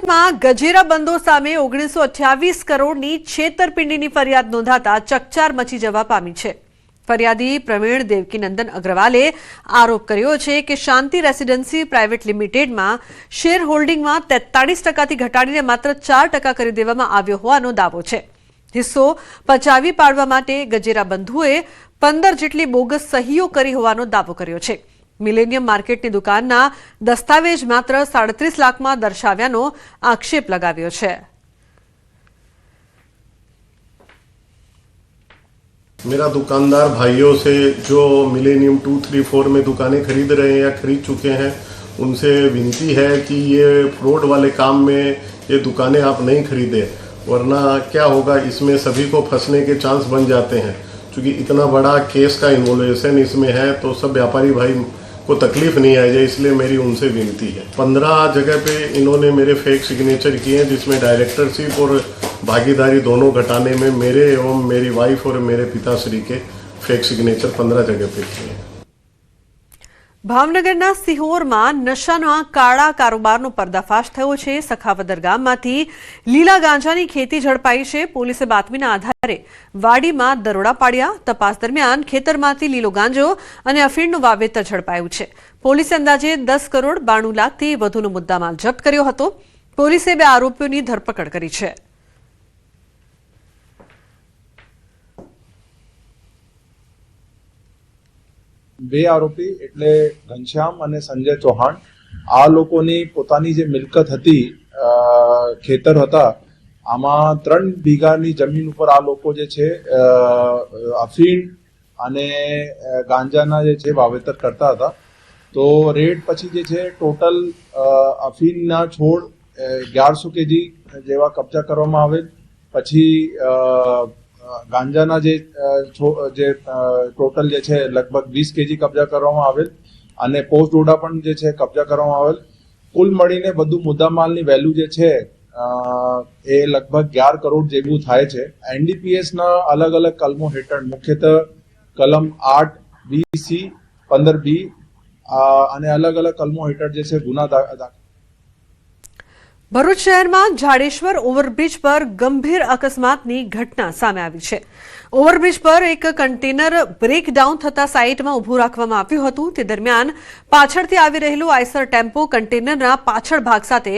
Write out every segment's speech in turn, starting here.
માં ગજેરા બંધો સામે 1928 કરોડની છેતરપિંડીની ફરિયાદ નોંધાતા ચકચાર મચી જવા પામી છે। ફરિયાદી પ્રવીણ દેવકીનંદન અગ્રવાલે આરોપ કર્યો છે કે શાંતિ રેસિડેન્સી પ્રાઇવેટ લિમિટેડમાં શેર હોલ્ડિંગમાં 43% ઘટાડીને માત્ર 4% કરી દેવામાં આવ્યો હોવાનો દાવો છે। હિસ્સો પચાવી પાડવા માટે ગજેરા બંધુએ 15 જેટલી બોગસ સહીઓ કરી હોવાનો દાવો કર્યો છે। મિલેનિયમ માર્કેટની દુકાનના દસ્તાવેજ માત્ર 37 લાખમાં દર્શાવ્યાનો આક્ષેપ લગાવ્યો છે। मेरा दुकानदार भाइयों से जो मिलेनियम 234 में दुकानें खरीद रहे हैं या खरीद चुके हैं उनसे विनती है कि ये फ्रॉड वाले काम में ये दुकानें आप नहीं खरीदें, वरना क्या होगा, इसमें सभी को फंसने के चांस बन जाते हैं। क्योंकि इतना बड़ा केस का इन्वॉल्वेशन इसमें है तो सब व्यापारी भाई को तकलीफ नहीं आई जाए, इसलिए मेरी उनसे विनती है। 15 जगह पे इन्होंने मेरे फेक सिग्नेचर किए हैं, जिसमें डायरेक्टरशिप और भागीदारी दोनों घटाने में मेरे एवं मेरी वाइफ और मेरे पिताश्री के फेक सिग्नेचर 15 जगह पे किए हैं। ભાવનગરના સિહોરમાં નશાના કાળા કારોબારનો પર્દાફાશ થયો છે। સખાવદર ગામમાંથી લીલા ગાંજાની ખેતી ઝડપાઈ છે। પોલીસે બાતમીના આધારે વાડીમાં દરોડા પાડ્યા। તપાસ દરમિયાન ખેતરમાંથી લીલો ગાંજો અને અફીણનું વાવેતર ઝડપાયું છે। પોલીસે અંદાજે 10 કરોડ 92 લાખથી વધુનો મુદ્દામાલ જપ્ત કર્યો હતો। પોલીસે 2 આરોપીઓની ધરપકડ કરી છે। બે આરોપી એટલે ઘનશ્યામ અને સંજય ચૌહાણ આ લોકોની પોતાની જે મિલકત હતી ખેતર હતા આમાં 3 વીઘાની જમીન ઉપર આ લોકો જે છે અફીણ અને ગાંજાના જે છે વાવેતર કરતા હતા। તો રેડ પછી જે છે ટોટલ અફીણના છોડ 1100 કેજી જેવા કબજા કરવામાં આવેલ। પછી ગાંજાના જે ટોટલ જે છે લગભગ 20 કેજી કબજા કરવામાં આવેલ અને પોસ્ટ ડોડા પણ જે છે કબજા કરવામાં આવેલ। કુલ મળીને બધું મુદ્દામાલની વેલ્યુ જે છે એ લગભગ 11 કરોડ જેવું થાય છે। એનડીપીએસ ના અલગ અલગ કલમો હેઠળ મુખ્યત્વે કલમ 8 BC 15 B અને અલગ અલગ કલમો હેઠળ જે છે ગુના દાખલ। ભરૂચ શહેરમાં જાડેશ્વર ઓવરબ્રિજ પર ગંભીર અકસ્માતની ઘટના સામે આવી છે। ઓવરબ્રિજ પર એક કન્ટેનર બ્રેકડાઉન થતા સાઇટમાં ઊભું રાખવામાં આવ્યું હતું। તે દરમિયાન પાછળથી આવી રહેલું આઈસર ટેમ્પો કન્ટેનરના પાછળ ભાગ સાથે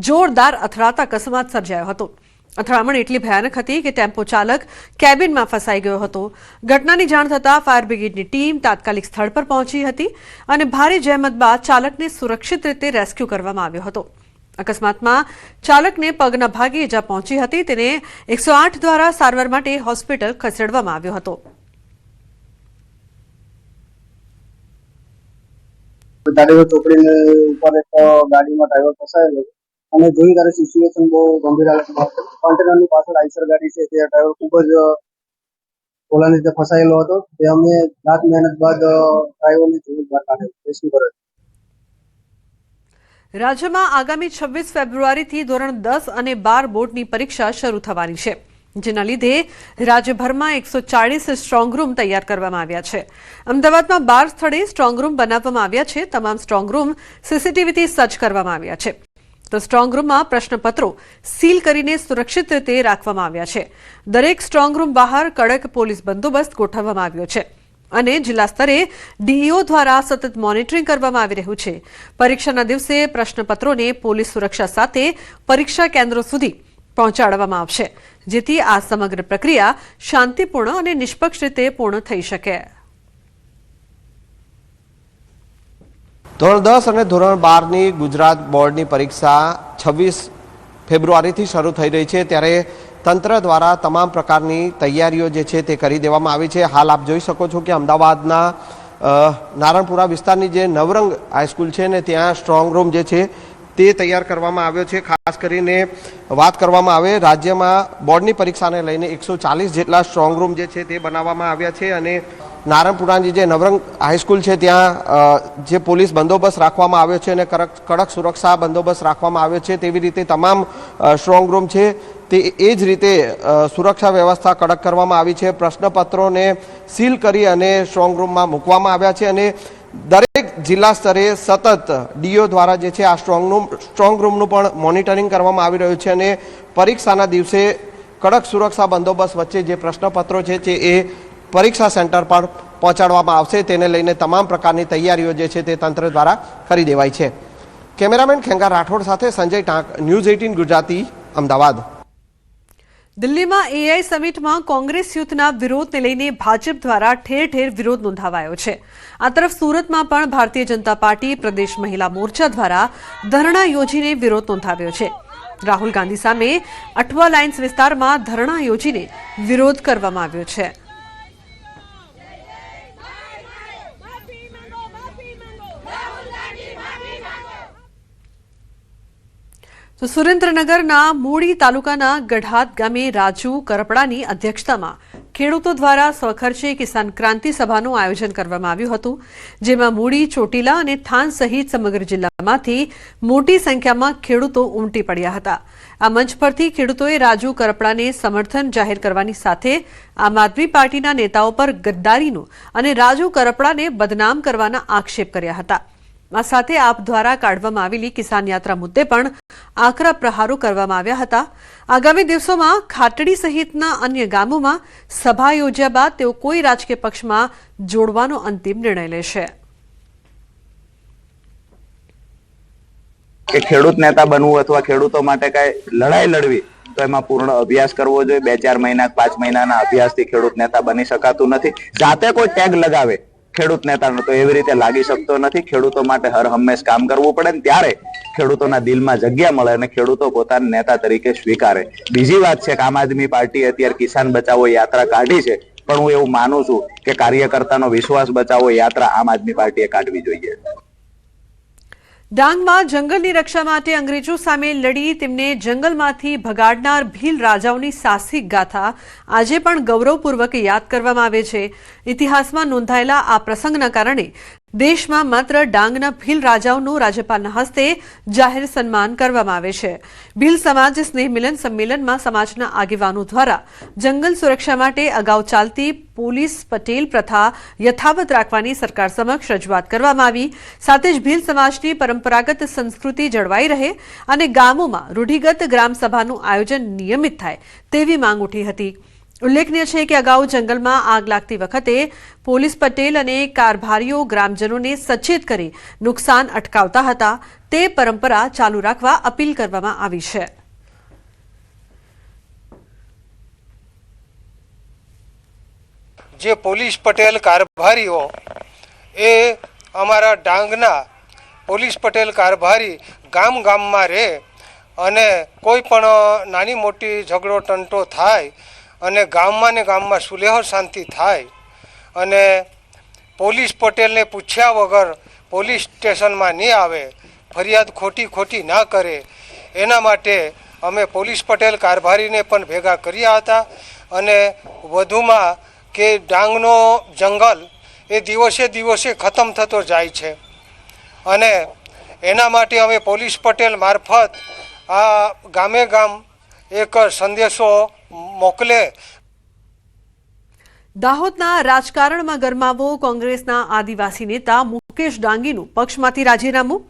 જોરદાર અથડાતા અકસ્માત સર્જાયો હતો। અથડામણ એટલી ભયાનક હતી કે ટેમ્પો ચાલક કેબિનમાં ફસાઈ ગયો હતો। ઘટનાની જાણ થતાં ફાયર બ્રિગેડની ટીમ તાત્કાલિક સ્થળ પર પહોંચી હતી અને ભારે જહેમત બાદ ચાલકને સુરક્ષિત રીતે રેસ્ક્યુ કરવામાં આવ્યો હતો। અકસ્માતમાં ચાલકને પગના ભાગે ઇજા પહોંચી હતી। તેને 108 દ્વારા સારવાર માટે હોસ્પિટલ ખસેડવામાં આવ્યો હતો। જાડેશ્વર ચોકડી ઉપર એક ગાડીમાં ડ્રાઈવર ફસાયેલો અને જોઈ ત્યારે સિચ્યુએશન બહુ ગંભીર હાલતમાં હતી। કન્ટેનરની પાછળ આઈસર ગાડી છે તે ડ્રાઈવર ખૂબ જ પોલાની રીતે ફસાયેલો હતો। તે અમે રાત મહેનત બાદ ડ્રાઈવરને જીવિત બહાર કાઢ્યો, રેસ્ક્યુ કર્યો। રાજ્યમાં આગામી 26 ફેબ્રુઆરીથી ધોરણ 10 અને 12 બોર્ડની પરીક્ષા શરૂ થવાની છે, જેના લીધે રાજ્યભરમાં 140 સ્ટ્રોંગ રૂમ તૈયાર કરવામાં આવ્યા છે। અમદાવાદમાં 12 સ્થળે સ્ટ્રોંગ રૂમ બનાવવામાં આવ્યા છે। તમામ સ્ટ્રોંગ રૂમ સીસીટીવીથી સજ્જ કરવામાં આવ્યા છે। તો સ્ટ્રોંગ રૂમમાં પ્રશ્નપત્રો સીલ કરીને સુરક્ષિત રીતે રાખવામાં આવ્યા છે। દરેક સ્ટ્રોંગ રૂમ બહાર કડક પોલીસ બંદોબસ્ત ગોઠવવામાં આવ્યો છે અને જિલ્લા સ્તરે ડીઈઓ દ્વારા સતત મોનિટરિંગ કરવામાં આવી રહ્યું છે। પરીક્ષાના દિવસે પ્રશ્નપત્રોને પોલીસ સુરક્ષા સાથે પરીક્ષા કેન્દ્રો સુધી પહોંચાડવામાં આવશે, જેથી આ સમગ્ર પ્રક્રિયા શાંતિપૂર્ણ અને નિષ્પક્ષ રીતે પૂર્ણ થઈ શકે। ધોરણ 10 અને ધોરણ 12ની ગુજરાત બોર્ડની પરીક્ષા 26 ફેબ્રુઆરીથી શરૂ થઈ રહી છે, ત્યારે તંત્ર દ્વારા તમામ પ્રકારની તૈયારીઓ જે છે તે કરી દેવામાં આવી છે। હાલ આપ જોઈ શકો છો કે અમદાવાદના નારણપુરા વિસ્તારની જે નવરંગ હાઈસ્કૂલ છે ને ત્યાં સ્ટ્રોંગ રૂમ જે છે તે તૈયાર કરવામાં આવ્યો છે। ખાસ કરીને વાત કરવામાં આવે રાજ્યમાં બોર્ડની પરીક્ષાને લઈને 140 જેટલા સ્ટ્રોંગ રૂમ જે છે તે બનાવવામાં આવ્યા છે અને નારણપુરાની જે નવરંગ હાઈસ્કૂલ છે ત્યાં જે પોલીસ બંદોબસ્ત રાખવામાં આવ્યો છે અને કડક સુરક્ષા બંદોબસ્ત રાખવામાં આવ્યો છે। તેવી રીતે તમામ સ્ટ્રોંગ રૂમ છે તે એ જ રીતે સુરક્ષા વ્યવસ્થા કડક કરવામાં આવી છે। પ્રશ્નપત્રોને સીલ કરી અને સ્ટ્રોંગ રૂમમાં મૂકવામાં આવ્યા છે અને દરેક જિલ્લા સ્તરે સતત ડીઓ દ્વારા જે છે આ સ્ટ્રોંગ રૂમનું પણ મોનિટરિંગ કરવામાં આવી રહ્યું છે અને પરીક્ષાના દિવસે કડક સુરક્ષા બંદોબસ્ત વચ્ચે જે પ્રશ્નપત્રો છે એ પરીક્ષા સેન્ટર પર પહોંચાડવામાં આવશે તેને લઈને તમામ પ્રકારની તૈયારીઓ જે છે તે તંત્ર દ્વારા કરી દેવાઈ છે। કેમેરામેન ખેંગાર રાઠોડ સાથે સંજય ટાંક, ન્યૂઝ 18 ગુજરાતી, અમદાવાદ। દિલ્હીમાં એઆઈ સમિટમાં કોંગ્રેસ યુથના વિરોધને લઈને ભાજપ દ્વારા ઠેર ઠેર વિરોધ નોંધાવાયો છે। આ તરફ સુરતમાં પણ ભારતીય જનતા પાર્ટી પ્રદેશ મહિલા મોરચા દ્વારા ધરણા યોજીને વિરોધ નોંધાવ્યો છે। રાહુલ ગાંધી સામે અઠવા લાઇન્સ વિસ્તારમાં ધરણા યોજીને વિરોધ કરવામાં આવ્યો છે। તો સુરેન્દ્રનગરના મૂળી તાલુકાના ગઢાત ગામે રાજુ કરપડાની અધ્યક્ષતામાં ખેડૂતો દ્વારા સ્વખર્ચે કિસાન ક્રાંતિ સભાનું આયોજન કરવામાં આવ્યું હતું, જેમાં મૂળી, ચોટીલા અને થાન સહિત સમગ્ર જિલ્લામાંથી મોટી સંખ્યામાં ખેડૂતો ઉમટી પડ્યા હતા। આ મંચ પરથી ખેડૂતોએ રાજુ કરપડાને સમર્થન જાહેર કરવાની સાથે આમ આદમી પાર્ટીના નેતાઓ પર ગદ્દારીનો અને રાજુ કરપડાને બદનામ કરવાના આક્ષેપ કર્યા હતા। આ સાથે આપ દ્વારા કાઢવામાં આવેલી કિસાન યાત્રા મુદ્દે પણ આકરા પ્રહારો કરવામાં આવ્યા હતા। આગામી દિવસોમાં ખાટડી સહિતના અન્ય ગામોમાં સભા યોજ્યા બાદ તેઓ કોઈ રાજકીય પક્ષમાં જોડવાનો અંતિમ નિર્ણય લેશે। કે ખેડૂત નેતા બનવું અથવા ખેડૂતો માટે કઈ લડાઈ લડવી તો એમાં પૂર્ણ અભ્યાસ કરવો જોઈએ। 2-4 મહિના 5 મહિનાના અભ્યાસથી ખેડૂત નેતા બની શકાતું નથી। જાતે કોઈ ટેગ લગાવે ખેડૂત નેતાનો તો એવી રીતે લાગી શકતો નથી। ખેડૂતો માટે હર હંમેશ કામ કરવું પડે ને ત્યારે ખેડૂતોના દિલમાં જગ્યા મળે અને ખેડૂતો પોતાના નેતા તરીકે સ્વીકારે। બીજી વાત છે કે આમ આદમી પાર્ટી અત્યારે કિસાન બચાવો યાત્રા કાઢી છે, પણ હું એવું માનું છું કે કાર્યકર્તાનો વિશ્વાસ બચાવો યાત્રા આમ આદમી પાર્ટીએ કાઢવી જોઈએ। ડાંગમાં જંગલની રક્ષા માટે અંગ્રેજો સામે લડી તેમને જંગલમાંથી ભગાડનાર ભીલ રાજાઓની સાહસિક ગાથા આજે પણ ગૌરવપૂર્વક યાદ કરવામાં આવે છે। ઇતિહાસમાં નોંધાયેલા આ પ્રસંગના કારણે દેશમાં માત્ર ડાંગના ભીલ રાજાઓનું રાજ્યપાલના હસ્તે જાહેર સન્માન કરવામાં આવે છે। ભીલ સમાજ સ્નેહ મિલન સંમેલનમાં સમાજના આગેવાનો દ્વારા જંગલ સુરક્ષા માટે અગાઉ ચાલતી પોલીસ પટેલ પ્રથા યથાવત રાખવાની સરકાર સમક્ષ રજૂઆત કરવામાં આવી। સાથે જ ભીલ સમાજની પરંપરાગત સંસ્કૃતિ જળવાઈ રહે અને ગામોમાં રૂઢિગત ગ્રામસભાનું આયોજન નિયમિત થાય તેવી માંગ ઉઠી હતી। ઉલ્લેખનીય છે કે અગાઉ જંગલમાં આગ લાગતી વખતે પોલીસ પટેલ અને કારભારીઓ ગ્રામજનોને સચેત કરી નુકસાન અટકાવતા હતા। તે પરંપરા ચાલુ રાખવા અપીલ કરવામાં આવી છે। જે પોલીસ પટેલ કારભારીઓ એ અમારા ડાંગના પોલીસ પટેલ કારભારી ગામ ગામમાં રહે અને કોઈ પણ નાની મોટી ઝઘડો ટંટો થાય અને ગામમાં ને ગામમાં સુલેહ શાંતિ થાય અને પોલીસ પટેલને પૂછ્યા વગર પોલીસ સ્ટેશનમાં નહીં આવે, ફરિયાદ ખોટી ના કરે, એના માટે અમે પોલીસ પટેલ કારભારીને પણ ભેગા કર્યા હતા। અને વધુમાં કે ડાંગનો જંગલ એ દિવસે દિવસે ખતમ થતો જાય છે અને એના માટે અમે પોલીસ પટેલ મારફત આ ગામે ગામ એક સંદેશો મોકલે। દાહોદના રાજકારણમાં ગરમાવો કોંગ્રેસના આદિવાસી નેતા મુકેશ ડાંગીનું પક્ષમાંથી રાજીનામું।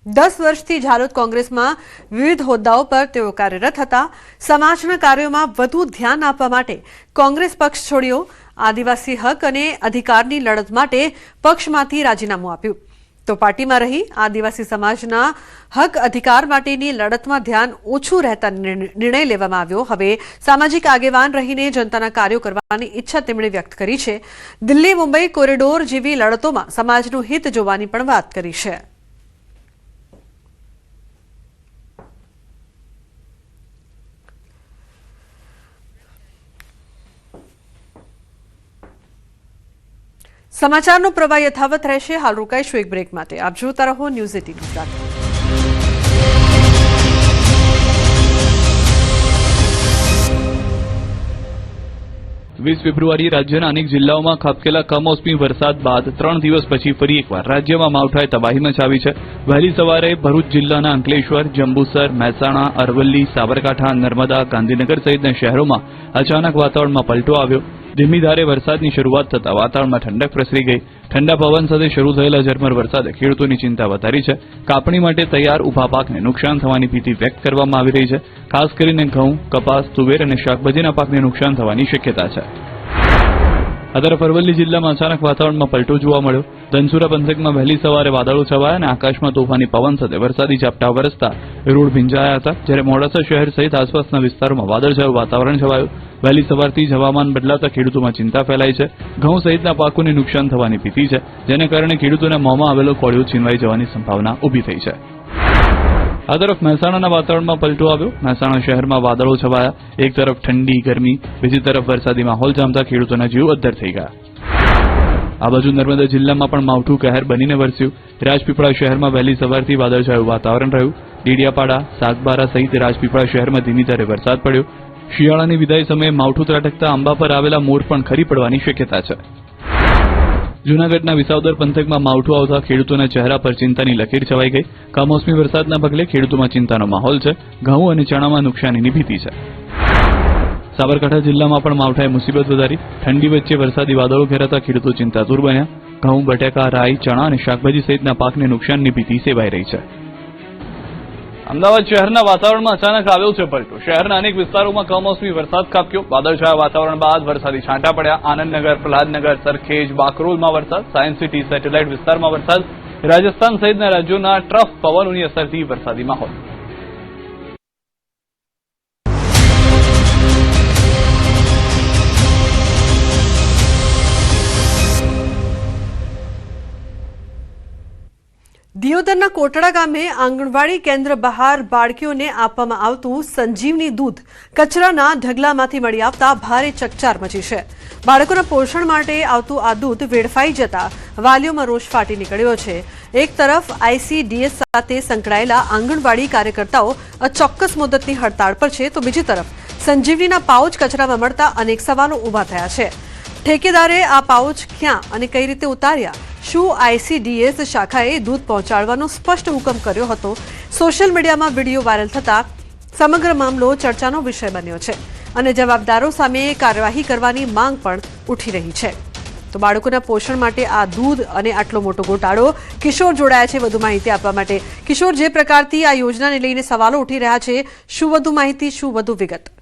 10 વર્ષથી ઝાલોદ કોંગ્રેસમાં વિવિધ હોદ્દાઓ પર તેઓ કાર્યરત હતા। સમાજના કાર્યોમાં વધુ ધ્યાન આપવા માટે કોંગ્રેસ પક્ષ છોડ્યો। આદિવાસી હક અને અધિકારની લડત માટે પક્ષમાંથી રાજીનામું આપ્યું તો પાર્ટીમાં રહી આદિવાસી સમાજના હક અધિકાર માટેની લડતમાં ધ્યાન ઓછું રહેતા નિર્ણય લેવામાં આવ્યો। હવે સામાજિક આગેવાન રહીને જનતાના કાર્યો કરવાની ઈચ્છા તેમણે વ્યક્ત કરી છે। દિલ્હી મુંબઈ કોરિડોર જેવી લડતોમાં સમાજનું હિત જોવાની પણ વાત કરી છે। સમાચારનો પ્રવાહ યથાવત રહેશે। હાલ રોકાઈશું એક બ્રેક માટે। આપ જોતા રહો ન્યૂઝ 18 ગુજરાતી। 26 ફેબ્રુઆરી રાજ્યના અનેક જિલ્લાઓમાં ખાબકેલા કમોસમી વરસાદ બાદ 3 દિવસ પછી ફરી એકવાર રાજ્યમાં માવઠાએ તબાહી મચાવી છે. વહેલી સવારે ભરૂચ જિલ્લાના અંકલેશ્વર, જંબુસર, મહેસાણા, અરવલ્લી, સાબરકાંઠા, નર્મદા, ગાંધીનગર સહિતના શહેરોમાં અચાનક વાતાવરણમાં પલટો આવ્યો. ધીમી ધારે વરસાદની શરૂઆત થતાં વાતાવરણમાં ઠંડક પ્રસરી ગઈ. ઠંડા પવન સાથે શરૂ થયેલા ઝરમર વરસાદે ખેડૂતોની ચિંતા વધારી છે. કાપણી માટે તૈયાર ઉભા પાકને નુકસાન થવાની ભીતિ વ્યક્ત કરવામાં આવી રહી છે. ખાસ કરીને ઘઉં, કપાસ, તુવેર અને શાકભાજીના પાકને નુકસાન થવાની શક્યતા છે. આ તરફ અરવલ્લી જિલ્લામાં અચાનક વાતાવરણમાં પલટો જોવા મળ્યો. ધનસુરા પંથકમાં વહેલી સવારે વાદળો છવાયા અને આકાશમાં તોફાની પવન સાથે વરસાદી ઝાપટા વરસતા રોડ ભીંજાયા હતા. જ્યારે મોડાસા શહેર સહિત આસપાસના વિસ્તારોમાં વાદળછાયું વાતાવરણ છવાયું. વહેલી સવારથી જ હવામાન બદલાતા ખેડૂતોમાં ચિંતા ફેલાઈ છે. ઘઉં સહિતના પાકોને નુકસાન થવાની ભીતિ છે, જેને કારણે ખેડૂતોના મોંમાં આવેલો કોળિયો છીનવાઈ જવાની સંભાવના ઊભી થઈ છે. આ તરફ મહેસાણાના વાતાવરણમાં પલટો આવ્યો. મહેસાણા શહેરમાં વાદળો છવાયા. એક તરફ ઠંડી, ગરમી, બીજી તરફ વરસાદી માહોલ જામતા ખેડૂતોના જીવ અદ્ધર થઈ ગયા. આ બાજુ નર્મદા જિલ્લામાં પણ માવઠું કહેર બનીને વરસ્યું. રાજપીપળા શહેરમાં વહેલી સવારથી વાદળછાયું વાતાવરણ રહ્યું. ડેડિયાપાડા, સાગબારા સહિત રાજપીપળા શહેરમાં ધીમી ધારે વરસાદ પડ્યો. શિયાળાની વિદાય સમયે માવઠું ત્રાટકતા આંબા પર આવેલા મોર પણ ખરી પડવાની શક્યતા છે. જૂનાગઢના વિસાવદર પંથકમાં માવઠું આવતા ખેડૂતોના ચહેરા પર ચિંતાની લકીર છવાઈ ગઈ. કમોસમી વરસાદના પગલે ખેડૂતોમાં ચિંતાનો માહોલ છે. ઘઉં અને ચણામાં નુકસાનીની ભીતિ છે. સાબરકાંઠા જિલ્લામાં પણ માવઠાએ મુસીબત વધારી. ઠંડી વચ્ચે વરસાદી વાદળો ઘેરાતા ખેડૂતો ચિંતાતુર બન્યા. ઘઉં, બટાકા, રાઈ, ચણા અને શાકભાજી સહિતના પાકને નુકસાનની ભીતિ સેવાઈ રહી છે. અમદાવાદ શહેરના વાતાવરણમાં અચાનક આવ્યો છે પલટો. શહેરના અનેક વિસ્તારોમાં કમોસમી વરસાદ ખાબક્યો. વાદળછાયા વાતાવરણ બાદ વરસાદી છાંટા પડ્યા. આનંદનગર, પ્રહલાદનગર, સરખેજ, બાકરોલમાં વરસાદ. સાયન્સ સિટી, સેટેલાઇટ વિસ્તારમાં વરસાદ. રાજસ્થાન સહિતના રાજ્યોના ટ્રફ પવનોની અસરથી વરસાદી માહોલ. દિયોદરના કોટડા ગામે આંગણવાડી કેન્દ્ર બહાર બાળકીઓને આપવામાં આવતું સંજીવની દૂધ કચરાના ઢગલામાંથી મળી આવતા ભારે ચકચાર મચી છે. બાળકોના પોષણ માટે આવતું આ દૂધ વેડફાઈ જતા વાલીઓમાં રોષ ફાટી નીકળ્યો છે. એક તરફ ICDS સાથે સંકળાયેલા આંગણવાડી કાર્યકર્તાઓ અચોક્કસ મુદતની હડતાળ પર છે, તો બીજી તરફ સંજીવનીના પાઉચ કચરામાં મળતા અનેક સવાલો ઊભા થયા છે. ઠેકેદારે આ પાઉચ ક્યાં અને કઈ રીતે ઉતાર્યા? શું ICDS શાખાએ દૂધ પહોંચાડવાનો સ્પષ્ટ હુકમ કર્યો હતો? સોશિયલ મીડિયામાં વિડીયો વાયરલ થતા સમગ્ર મામલો ચર્ચાનો વિષય બન્યો છે અને જવાબદારો સામે કાર્યવાહી કરવાની માંગ પણ ઉઠી રહી છે. તો બાળકોના પોષણ માટે આ દૂધ અને આટલો મોટો ગોટાળો. કિશોર જોડાયા છે વધુ માહિતી આપવા માટે. કિશોર, જે પ્રકારથી આ યોજનાને લઈને સવાલો ઉઠી રહ્યા છે, શું વધુ માહિતી, શું વધુ વિગત?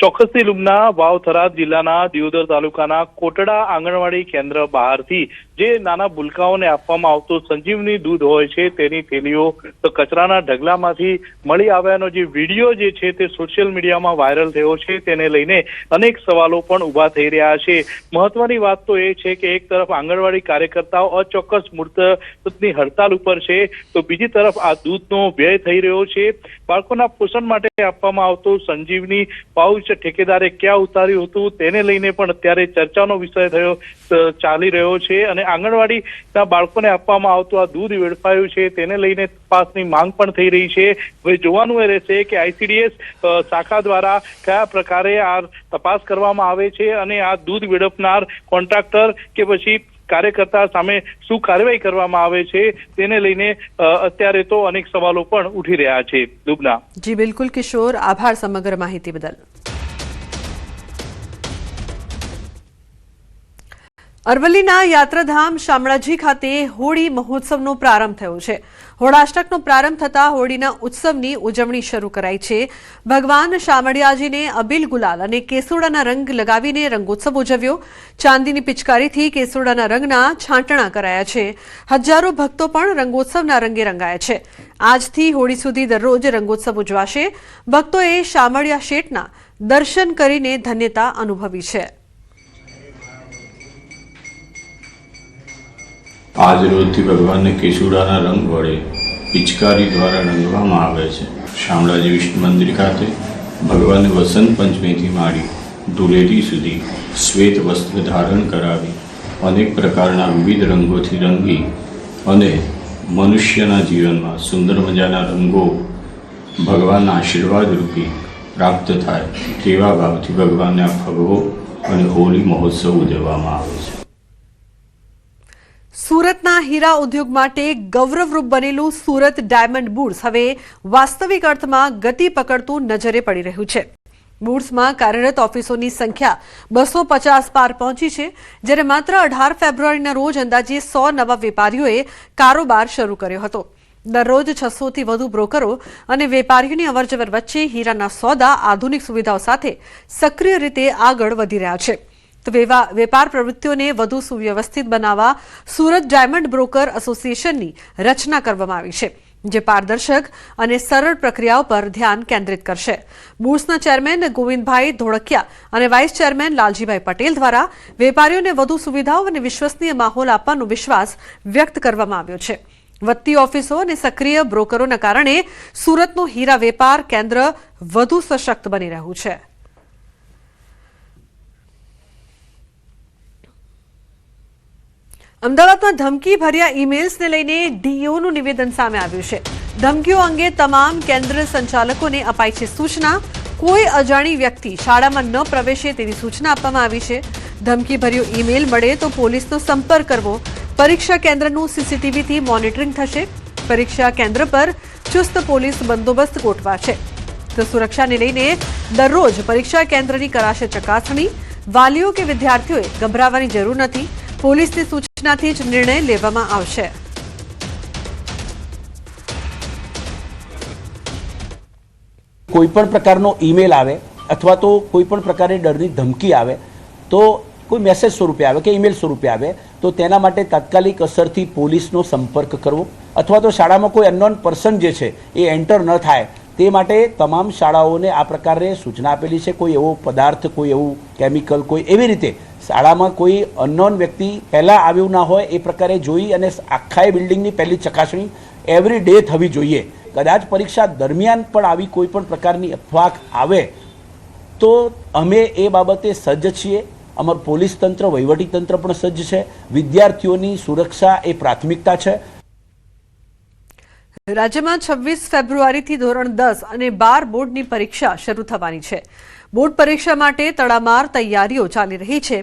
ચોક્કસથી લુમના વાવ-થરાદ જિલ્લાના દિયોદર તાલુકાના કોટડા આંગણવાડી કેન્દ્ર બહારથી જે નાના ભૂલકાઓને આપવામાં આવતું સંજીવની દૂધ હોય છે તેની થેલીઓ કચરાના ઢગલામાંથી મળી આવ્યાનો જે વિડીયો જે છે તે સોશિયલ મીડિયામાં વાયરલ થયો છે, તેને લઈને અનેક સવાલો પણ ઉભા થઈ રહ્યા છે. મહત્વની વાત તો એ છે કે એક તરફ આંગણવાડી કાર્યકર્તાઓ અચોક્કસ મુદતની હડતાલ ઉપર છે, તો બીજી તરફ આ દૂધનો વ્યય થઈ રહ્યો છે. બાળકોના પોષણ માટે આપવામાં આવતું સંજીવની પાઉચ ઠેકેદારે ક્યાં ઉતાર્યું હતું તેને લઈને પણ અત્યારે ચર્ચાનો વિષય ચાલી રહ્યો છે અને આંગણવાડીના બાળકોને આપવામાં આવતું આ દૂધ વેડફાયું છે તેને લઈને તપાસની માંગ પણ થઈ રહી છે. હવે જોવાનું એ રહેશે કે ICDS શાખા દ્વારા કયા પ્રકારે આ તપાસ કરવામાં આવે છે અને આ દૂધ વેડફનાર કોન્ટ્રાક્ટર કે પછી કાર્યકર્તા સામે શું કાર્યવાહી કરવામાં આવે છે તેને લઈને અત્યારે તો અનેક સવાલો પણ ઉઠી રહ્યા છે. દુબના. જી બિલકુલ કિશોર, આભાર સમગ્ર માહિતી બદલ. અરવલ્લીના યાત્રાધામ શામળાજી ખાતે હોળી મહોત્સવનો પ્રારંભ થયો છે. હોળાષ્ટકનો પ્રારંભ થતાં હોળીના ઉત્સવની ઉજવણી શરૂ કરાઈ છે. ભગવાન શામળિયાજીને અબીલ, ગુલાલ અને કેસુડાના રંગ લગાવીને રંગોત્સવ ઉજવ્યો. ચાંદીની પિચકારીથી કેસુડાના રંગના છાંટણા કરાયા છે. હજારો ભક્તો પણ રંગોત્સવના રંગે રંગાયા છે. આજથી હોળી સુધી દરરોજ રંગોત્સવ ઉજવાશે. ભક્તોએ શામળિયા શેઠના દર્શન કરીને ધન્યતા અનુભવી છે. આજ રોજથી ભગવાનને કેસુડાના રંગ વડે પિચકારી દ્વારા રંગવામાં આવે છે. શામળાજી વિષ્ણુ મંદિર ખાતે ભગવાનને વસંત પંચમીથી માંડી ધૂળેટી સુધી શ્વેત વસ્ત્ર ધારણ કરાવી અનેક પ્રકારના વિવિધ રંગોથી રંગી અને મનુષ્યના જીવનમાં સુંદર મજાના રંગો ભગવાનના આશીર્વાદ રૂપી પ્રાપ્ત થાય તેવા ભાવથી ભગવાનને આ ફગવો અને હોળી મહોત્સવ ઉજવવામાં આવે છે. સુરતના હીરા ઉદ્યોગ માટે ગૌરવરૂપ બનેલું સુરત ડાયમંડ બુર્સ હવે વાસ્તવિક અર્થમાં ગતિ પકડતું નજરે પડી રહ્યું છે. બુર્સમાં કાર્યરત ઓફિસોની સંખ્યા 250 પાર પહોંચી છે, જ્યારે માત્ર 18 ફેબ્રુઆરીના રોજ અંદાજે 100 નવા વેપારીઓએ કારોબાર શરૂ કર્યો હતો. દરરોજ 600થી વધુ બ્રોકરો અને વેપારીઓની અવરજવર વચ્ચે હીરાના સોદા આધુનિક સુવિધાઓ સાથે સક્રિય રીતે આગળ વધી રહ્યા છે. તો વેપાર પ્રવૃત્તિઓને વધુ સુવ્યવસ્થિત બનાવવા સુરત ડાયમંડ બ્રોકર એસોસિએશનની રચના કરવામાં આવી છે, જે પારદર્શક અને સરળ પ્રક્રિયાઓ પર ધ્યાન કેન્દ્રિત કરશે. બુર્સના ચેરમેન ગોવિંદભાઈ ધોળકિયા અને વાઇસ ચેરમેન લાલજીભાઈ પટેલ દ્વારા વેપારીઓને વધુ સુવિધાઓ અને વિશ્વસનીય માહોલ આપવાનો વિશ્વાસ વ્યક્ત કરવામાં આવ્યો છે. વધતી ઓફિસો અને સક્રિય બ્રોકરોના કારણે સુરતનું હીરા વેપાર કેન્દ્ર વધુ સશક્ત બની રહ્યું છે. અમદાવાદમાં ધમકી ભર્યા ઈમેલ્સને લઈને ડીઈઓનું નિવેદન સામે આવ્યું છે. ધમકીઓ અંગે તમામ કેન્દ્ર સંચાલકોને અપાઈ છે સૂચના. કોઈ અજાણી વ્યક્તિ શાળામાં ન પ્રવેશે તેવી સૂચના આપવામાં આવી છે. ધમકીભર્યો ઈમેલ મળે તો પોલીસનો સંપર્ક કરવો. પરીક્ષા કેન્દ્રનું સીસીટીવીથી મોનિટરિંગ થશે. પરીક્ષા કેન્દ્ર પર ચુસ્ત પોલીસ બંદોબસ્ત ગોઠવાશે. તો સુરક્ષાને લઈને દરરોજ પરીક્ષા કેન્દ્રની કરાશે ચકાસણી. વાલીઓ કે વિદ્યાર્થીઓએ ગભરાવાની જરૂર નથી. પોલીસની સૂચનાથી જ નિર્ણય લેવામાં આવશે. કોઈપણ પ્રકારનો ઈમેલ આવે અથવા તો કોઈપણ પ્રકારે ડરની ધમકી આવે તો કોઈ મેસેજ સ્વરૂપે આવે કે ઈમેલ સ્વરૂપે આવે તો તેના માટે તાત્કાલિક અસરથી પોલીસનો સંપર્ક કરવો અથવા તો શાળામાં કોઈ અનનોન પર્સન જે છે એ એન્ટર ન થાય તે માટે તમામ શાળાઓને આ પ્રકારે સૂચના આપેલી છે. કોઈ એવો પદાર્થ, કોઈ એવું કેમિકલ, કોઈ એવી રીતે શાળામાં કોઈ અનનોન વ્યક્તિ પહેલાં આવ્યું ના હોય એ પ્રકારે જોઈ અને આખા બિલ્ડિંગની પહેલી ચકાસણી એવરી ડે થવી જોઈએ. કદાચ પરીક્ષા દરમિયાન પણ આવી કોઈ પણ પ્રકારની અફવા આવે તો અમે એ બાબતે સજ્જ છીએ. અમારું પોલીસ તંત્ર, વહીવટી તંત્ર પણ સજ્જ છે. વિદ્યાર્થીઓની સુરક્ષા એ પ્રાથમિકતા છે. રાજ્યમાં 26 ફેબ્રુઆરીથી ધોરણ 10 અને 12 બોર્ડની પરીક્ષા શરૂ થવાની છે. બોર્ડ પરીક્ષા માટે તડામાર તૈયારીઓ ચાલી રહી છે.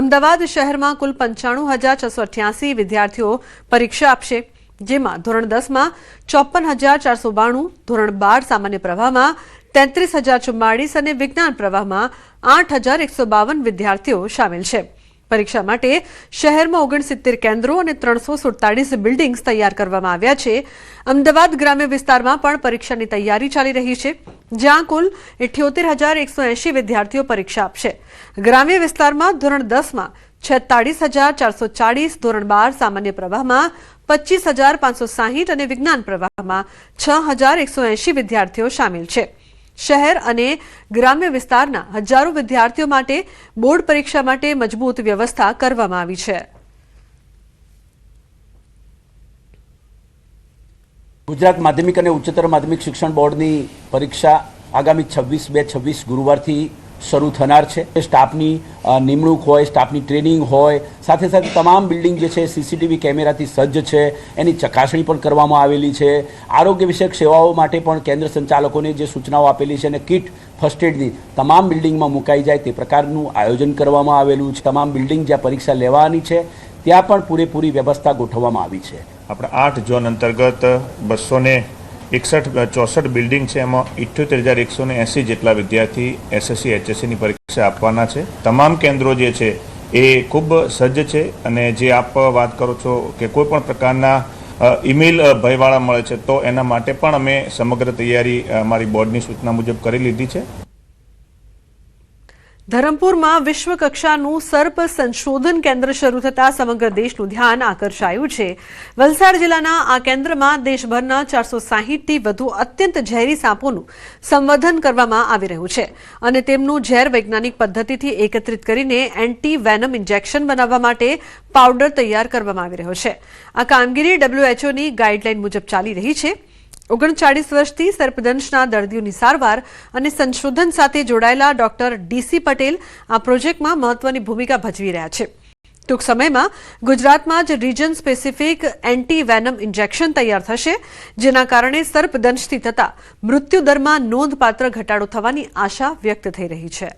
અમદાવાદ શહેરમાં કુલ 95,688 વિદ્યાર્થીઓ પરીક્ષા આપશે, જેમાં ધોરણ 10માં 54,492, ધોરણ 12 સામાન્ય પ્રવાહમાં 33,044 અને વિજ્ઞાન પ્રવાહમાં 8,152 વિદ્યાર્થીઓ સામેલ છે. પરીક્ષા માટે શહેરમાં 69 કેન્દ્રો અને 347 બિલ્ડિંગ્સ તૈયાર કરવામાં આવ્યા છે. અમદાવાદ ગ્રામ્ય વિસ્તારમાં પણ પરીક્ષાની તૈયારી ચાલી રહી છે, જ્યાં કુલ 78,180 વિદ્યાર્થીઓ પરીક્ષા આપશે. ગ્રામ્ય વિસ્તારમાં ધોરણ 10માં 46,440, ધોરણ 12 સામાન્ય પ્રવાહમાં 25,560 અને વિજ્ઞાન પ્રવાહમાં 6,180 વિદ્યાર્થીઓ સામેલ છે. શહેર અને ગ્રામ્ય વિસ્તારના હજારો વિદ્યાર્થીઓ માટે બોર્ડ પરીક્ષા માટે મજબૂત વ્યવસ્થા કરવામાં આવી છે. ગુજરાત માધ્યમિક અને ઉચ્ચતર માધ્યમિક શિક્ષણ બોર્ડની પરીક્ષા આગામી 26/2/26 ગુરુવારથી શરૂ થનાર છે. સ્ટાફની નિમણૂક હોય, સ્ટાફની ટ્રેનિંગ હોય, સાથે સાથે તમામ બિલ્ડિંગ જે છે સીસીટીવી કેમેરાથી સજ્જ છે. એની ચકાસણી પણ કરવામાં આવેલી છે. આરોગ્ય વિષયક સેવાઓ માટે પણ કેન્દ્ર સંચાલકોને જે સૂચનાઓ આપેલી છે અને કિટ ફર્સ્ટ એડની તમામ બિલ્ડિંગમાં મુકાઈ જાય તે પ્રકારનું આયોજન કરવામાં આવેલું છે. તમામ બિલ્ડિંગ જ્યાં પરીક્ષા લેવાની છે ત્યાં પણ પૂરેપૂરી વ્યવસ્થા ગોઠવવામાં આવી છે. આપણા 8 ઝોન અંતર્ગત 264 બિલ્ડિંગ છે. એમાં 78,180 જેટલા વિદ્યાર્થી એસએસસી HSCની પરીક્ષા આપવાના છે. તમામ કેન્દ્રો જે છે એ ખૂબ સજ્જ છે અને જે આપ વાત કરો છો કે કોઈ પણ પ્રકારના ઈમેલ ભયવાળા મળે છે તો એના માટે પણ અમે સમગ્ર તૈયારી અમારી બોર્ડની સૂચના મુજબ કરી લીધી છે. ધરમપુરમાં વિશ્વ કક્ષાનું સર્પ સંશોધન કેન્દ્ર શરૂ થતાં સમગ્ર દેશનું ધ્યાન આકર્ષાયું છે. વલસાડ જિલ્લાના આ કેન્દ્રમાં દેશભરના 460થી વધુ અત્યંત ઝેરી સાપોનું સંવર્ધન કરવામાં આવી રહ્યું છે અને તેમનું ઝેર વૈજ્ઞાનિક પદ્ધતિથી એકત્રિત કરીને એન્ટી વેનમ ઇન્જેક્શન બનાવવા માટે પાવડર તૈયાર કરવામાં આવી રહ્યો છે. આ કામગીરી WHOની ગાઈડલાઈન મુજબ ચાલી રહી છે. 39 વર્ષથી સર્પદંશના દર્દીઓની સારવાર અને સંશોધન સાથે જોડાયેલા ડોક્ટર DC પટેલ આ પ્રોજેક્ટમાં મહત્વની ભૂમિકા ભજવી રહ્યા છે. ટૂંક સમયમાં ગુજરાતમાં જ region specific anti Vennam injection તૈયાર થશે, જેના કારણે સર્પદંશથી થતા મૃત્યુદરમાં નોંધપાત્ર ઘટાડો થવાની આશા વ્યક્ત થઈ રહી છે.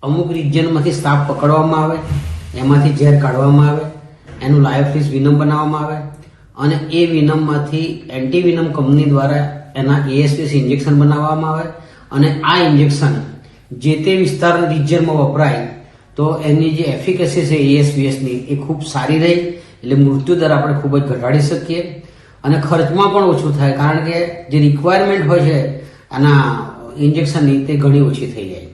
અમુક રિજનમાંથી સાપ પકડવામાં આવે, એમાંથી ઝેર કાઢવામાં આવે, એનું લાયોફિલિસ વિનમ બનાવવામાં આવે અને એ વિનમમાંથી એન્ટી વિનમ કંપની દ્વારા એના ASPS ઇન્જેક્શન બનાવવામાં આવે અને આ ઇન્જેક્શન જે તે વિસ્તાર રિજનમાં વપરાય તો એની જે એફિકસી છે ASPSની એ ખૂબ સારી રહી, એટલે મૃત્યુદર આપણે ખૂબ જ ઘટાડી શકીએ અને ખર્ચમાં પણ ઓછું થાય, કારણ કે જે રિક્વાયરમેન્ટ હોય છે આના ઇન્જેક્શનની તે ઘણી ઓછી થઈ જાય.